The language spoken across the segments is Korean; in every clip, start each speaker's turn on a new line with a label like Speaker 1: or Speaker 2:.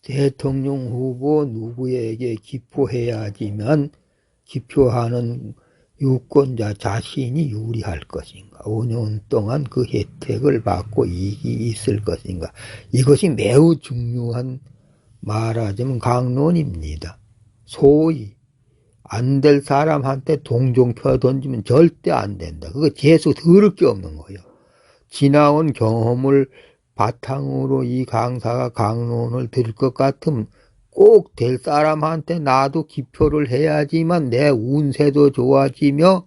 Speaker 1: 대통령 후보 누구에게 기표해야지만 기표하는 유권자 자신이 유리할 것인가, 5년 동안 그 혜택을 받고 이익이 있을 것인가, 이것이 매우 중요한, 말하자면 강론입니다. 소위 안 될 사람한테 동정표 던지면 절대 안 된다. 그거 재수 들을 게 없는 거예요. 지나온 경험을 바탕으로 이 강사가 강론을 들을 것 같으면 꼭 될 사람한테 나도 기표를 해야지만 내 운세도 좋아지며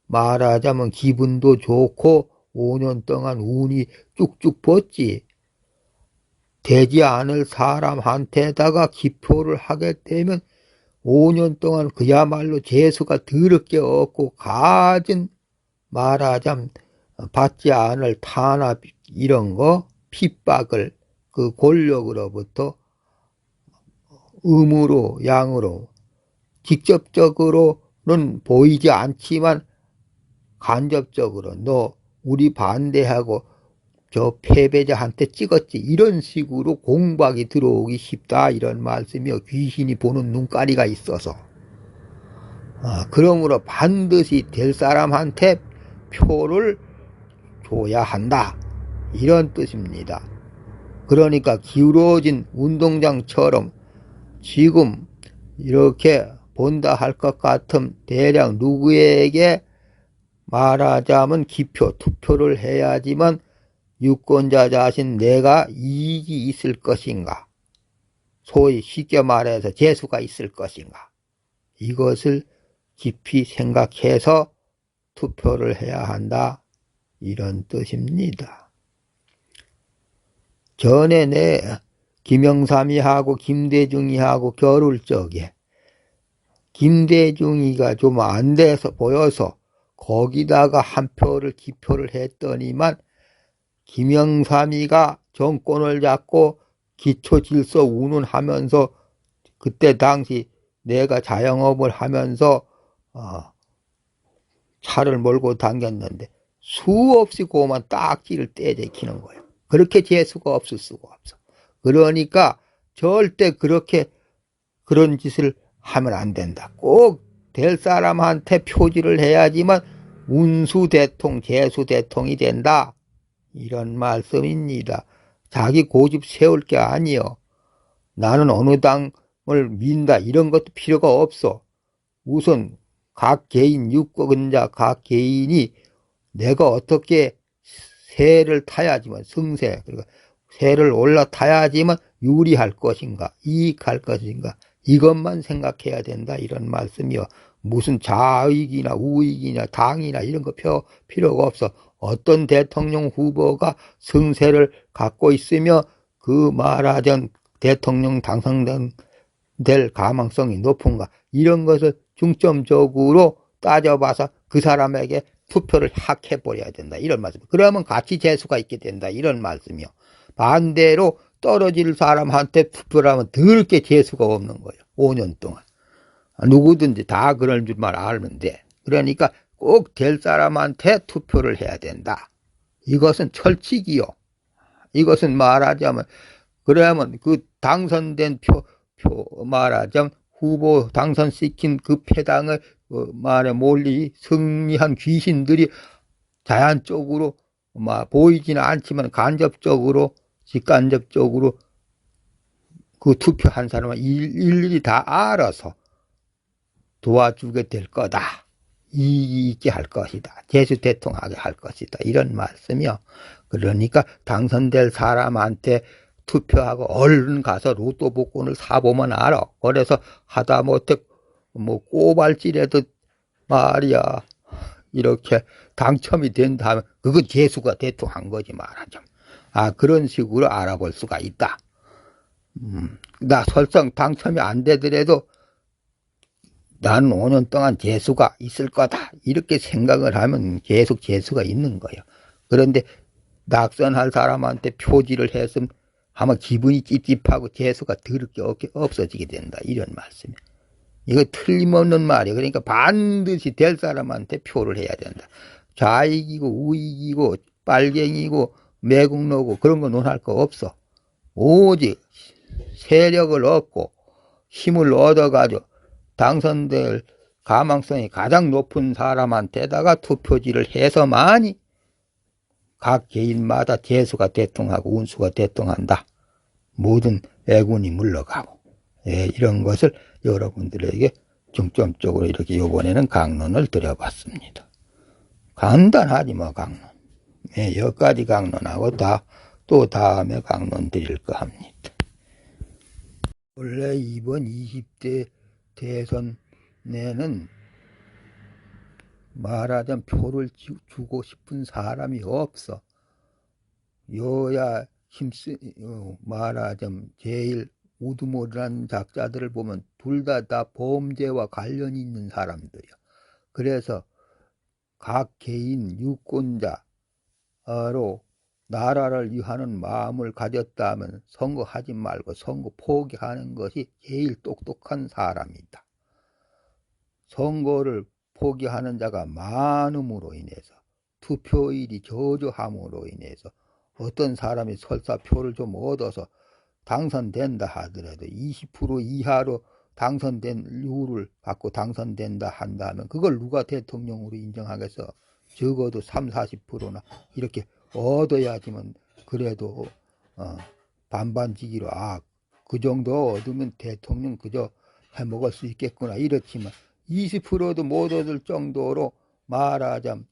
Speaker 1: 말하자면 기분도 좋고 5년 동안 운이 쭉쭉 뻗지. 되지 않을 사람한테다가 기표를 하게 되면 5년 동안 그야말로 재수가 더럽게 없고 가진, 말하자면 받지 않을 탄압 이런 거, 핍박을 그 권력으로부터 음으로 양으로 직접적으로는 보이지 않지만 간접적으로 너 우리 반대하고 저 패배자한테 찍었지, 이런 식으로 공박이 들어오기 쉽다, 이런 말씀이요. 귀신이 보는 눈가리가 있어서. 그러므로 반드시 될 사람한테 표를 줘야 한다, 이런 뜻입니다. 그러니까 기울어진 운동장처럼 지금 이렇게 본다 할 것 같음 대략 누구에게 말하자면 기표, 투표를 해야지만 유권자 자신 내가 이익이 있을 것인가, 소위 쉽게 말해서 재수가 있을 것인가, 이것을 깊이 생각해서 투표를 해야 한다, 이런 뜻입니다. 전에 내 김영삼이하고 김대중이하고 겨룰 적에 김대중이가 좀 안 돼서 보여서 거기다가 한 표를 기표를 했더니만 김영삼이가 정권을 잡고 기초질서 운운하면서 그때 당시 내가 자영업을 하면서 차를 몰고 다녔는데 수없이 고만 딱지를 떼제키는 거예요. 그렇게 재수가 없을 수가 없어. 그러니까 절대 그런 짓을 하면 안 된다. 꼭 될 사람한테 표지를 해야지만 운수대통, 재수대통이 된다, 이런 말씀입니다. 자기 고집 세울 게 아니요. 나는 어느 당을 민다 이런 것도 필요가 없어. 우선 각 개인, 유권자 각 개인이 내가 어떻게 새를 타야지만, 승세, 그리고 새를 올라타야지만 유리할 것인가, 이익할 것인가, 이것만 생각해야 된다, 이런 말씀이요. 무슨 좌익이나 우익이나 당이나 이런 거 필요가 없어. 어떤 대통령 후보가 승세를 갖고 있으며 그 말하자면 대통령 당선될 가망성이 높은가, 이런 것을 중점적으로 따져봐서 그 사람에게 투표를 확 해버려야 된다, 이런 말씀. 그러면 같이 재수가 있게 된다, 이런 말씀이요. 반대로 떨어질 사람한테 투표를 하면 더럽게 재수가 없는 거예요. 5년 동안. 누구든지 다 그런 줄만 알면 돼. 그러니까 꼭 될 사람한테 투표를 해야 된다. 이것은 철칙이요. 이것은 말하자면, 그러면 그 당선된 말하자면 후보 당선시킨 그 패당의 말에 몰리 승리한 귀신들이 자연적으로 보이지는 않지만 간접적으로, 직간접적으로 그 투표한 사람은 일일이 다 알아서 도와주게 될 거다. 이익이 있게 할 것이다. 재수대통하게 할 것이다. 이런 말씀이요. 그러니까 당선될 사람한테 투표하고 얼른 가서 로또 복권을 사보면 알아. 그래서 하다못해 꼬발질해도 말이야, 이렇게 당첨이 된다면 그건 재수가 대통한 거지 말하자면. 그런 식으로 알아볼 수가 있다. 나 설령 당첨이 안 되더라도 나는 5년 동안 재수가 있을 거다, 이렇게 생각을 하면 계속 재수가 있는 거예요. 그런데 낙선할 사람한테 표지를 했으면 아마 기분이 찝찝하고 재수가 더럽게 없어지게 된다, 이런 말씀이에요. 이거 틀림없는 말이에요. 그러니까 반드시 될 사람한테 표를 해야 된다. 좌익이고 우익이고 빨갱이고 매국노고 그런 거 논할 거 없어. 오직 세력을 얻고 힘을 얻어가지고 당선될 가망성이 가장 높은 사람한테다가 투표지를 해서만이 각 개인마다 재수가 대통하고 운수가 대통한다. 모든 애군이 물러가고. 예, 이런 것을 여러분들에게 중점적으로 이렇게 이번에는 강론을 드려봤습니다. 간단하지 뭐 강론. 예, 여기까지 강론하고 또 다음에 강론 드릴까 합니다. 원래 이번 20대 대선에는 말하자면 표를 주고 싶은 사람이 없어. 여야 말하자면 제일 우두머리한 작자들을 보면 둘 다 범죄와 관련이 있는 사람들이야. 그래서 각 개인 유권자로 나라를 위하는 마음을 가졌다 하면 선거하지 말고 선거 포기하는 것이 제일 똑똑한 사람이다. 선거를 포기하는 자가 많음으로 인해서 투표율이 저조함으로 인해서 어떤 사람이 설사 표를 좀 얻어서 당선된다 하더라도 20% 이하로 당선된 룰을 갖고 당선된다 한다면 그걸 누가 대통령으로 인정하겠어? 적어도 3, 40%나 이렇게 얻어야지만 그래도 반반지기로 그 정도 얻으면 대통령 그저 해먹을 수 있겠구나 이렇지만 20%도 못 얻을 정도로 말하자면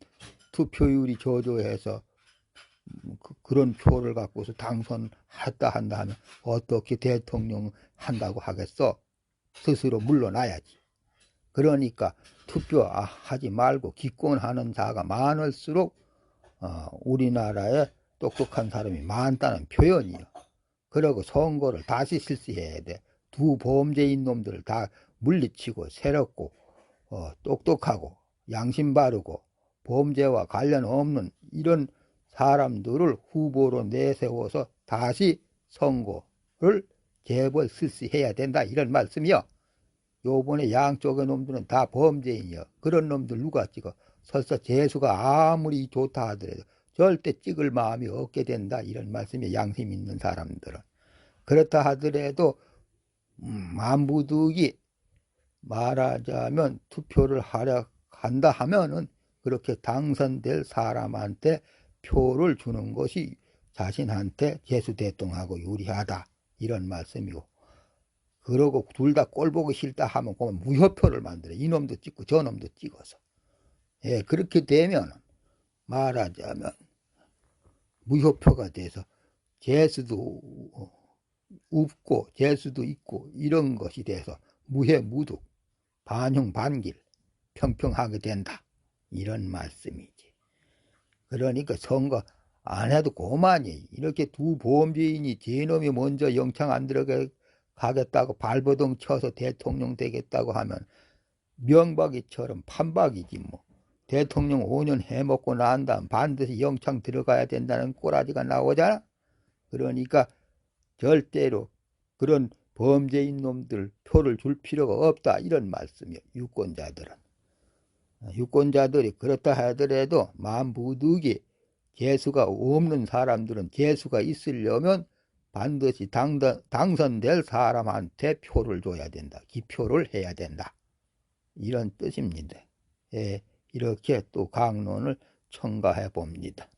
Speaker 1: 투표율이 저조해서 그런 표를 갖고서 당선했다 한다 하면 어떻게 대통령 한다고 하겠어? 스스로 물러나야지. 그러니까 투표하지 말고 기권하는 자가 많을수록 우리나라에 똑똑한 사람이 많다는 표현이요. 그리고 선거를 다시 실시해야 돼. 두 범죄인 놈들을 다 물리치고 새롭고 똑똑하고 양심 바르고 범죄와 관련 없는 이런 사람들을 후보로 내세워서 다시 선거를 재벌 실시해야 된다 이런 말씀이요. 요번에 양쪽의 놈들은 다 범죄인이요. 그런 놈들 누가 찍어? 설사 재수가 아무리 좋다 하더라도 절대 찍을 마음이 없게 된다 이런 말씀이에요. 양심 있는 사람들은. 그렇다 하더라도 만부득이 말하자면 투표를 하려 한다 하면은 그렇게 당선될 사람한테 표를 주는 것이 자신한테 재수대통하고 유리하다 이런 말씀이고, 그러고 둘 다 꼴 보기 싫다 하면 그만 무효표를 만들어. 이놈도 찍고 저놈도 찍어서. 예, 그렇게 되면 말하자면 무효표가 돼서 재수도 없고 재수도 있고 이런 것이 돼서 무해무득 반흉반길 평평하게 된다 이런 말씀이지. 그러니까 선거 안 해도 고만이 이렇게 두 범죄인이 제놈이 먼저 영창 안 들어가겠다고 발버둥 쳐서 대통령 되겠다고 하면 명박이처럼 판박이지 뭐. 대통령 5년 해먹고 난 다음 반드시 영창 들어가야 된다는 꼬라지가 나오잖아. 그러니까 절대로 그런 범죄인 놈들 표를 줄 필요가 없다 이런 말씀이에요. 유권자들이 그렇다 하더라도 만부득이 재수가 없는 사람들은 재수가 있으려면 반드시 당선될 사람한테 표를 줘야 된다. 기표를 해야 된다. 이런 뜻입니다. 예, 이렇게 또 강론을 첨가해 봅니다.